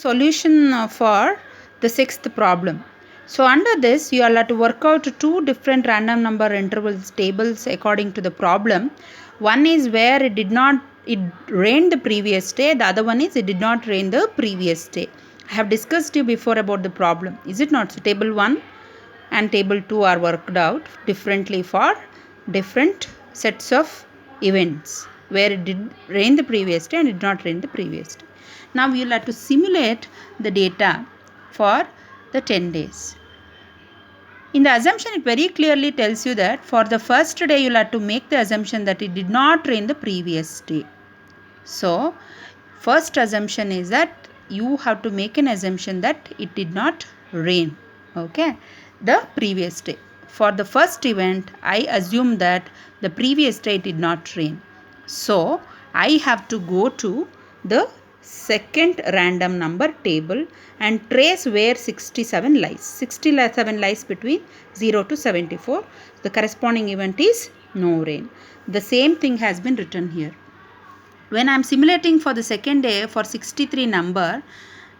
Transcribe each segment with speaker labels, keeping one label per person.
Speaker 1: solution for the sixth problem. So under this you have to work out two different random number intervals tables according to the problem. One is where it rained the previous day, the other one is it did not rain the previous day. I have discussed you before about the problem, is it not? So table 1 and table 2 are worked out differently for different sets of events where it did rain the previous day and did not rain the previous day. Now we will have to simulate the data for the 10 days. In the assumption, it very clearly tells you that for the first day you will have to make the assumption that it did not rain the previous day. So first assumption is that you have to make an assumption that it did not rain, okay, the previous day. For the first event, I assume that the previous day it did not rain. So I have to go to the second random number table and trace where 67 lies. 67 lies between 0 to 74. The corresponding event is no rain. The same thing has been written here. When I am simulating for the second day for 63 number,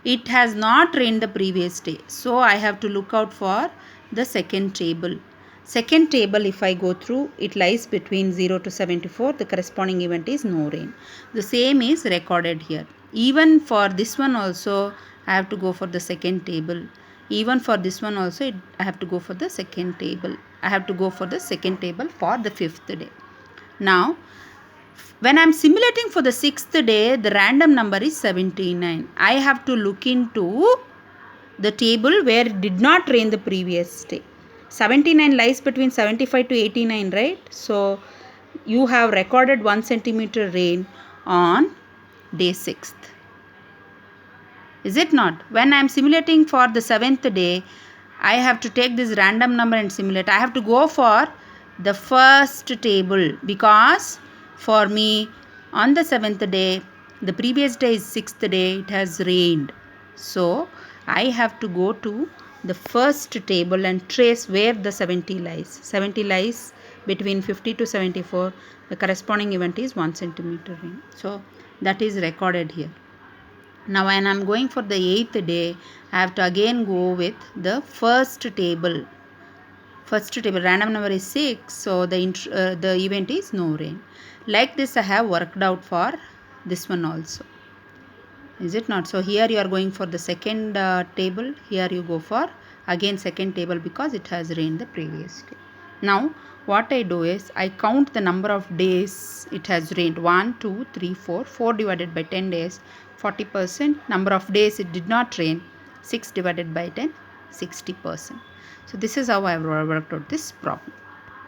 Speaker 1: it has not rained the previous day. So I have to look out for the second table. Second table, if I go through, it lies between 0 to 74. The corresponding event is no rain. The same is recorded here. Even for this one also, I have to go for the second table. Even for this one also, I have to go for the second table. I have to go for the second table for the fifth day. Now, when I am simulating for the sixth day, the random number is 79. I have to look into the table where it did not rain the previous day. 79 lies between 75 to 89, right? So you have recorded 1 centimeter rain on day 6th. Is it not? When I am simulating for the 7th day, I have to take this random number and simulate. I have to go for the first table because for me on the 7th day, the previous day is 6th day, it has rained. So I have to go to the first table and trace where the 70 lies. 70 lies between 50 to 74. The corresponding event is 1 centimeter rain. So that is recorded here. Now when I am going for the 8th day, I have to again go with the first table. First table, random number is 6, so the event is no rain. Like this I have worked out for this one also. Is it not? So here you are going for the second table. Here you go for again second table because it has rained the previous day. Now what I do is I count the number of days it has rained. 1, 2, 3, 4. 4 divided by 10 days, 40%. Number of days it did not rain, 6 divided by 10, 60%. So this is how I have worked out this problem.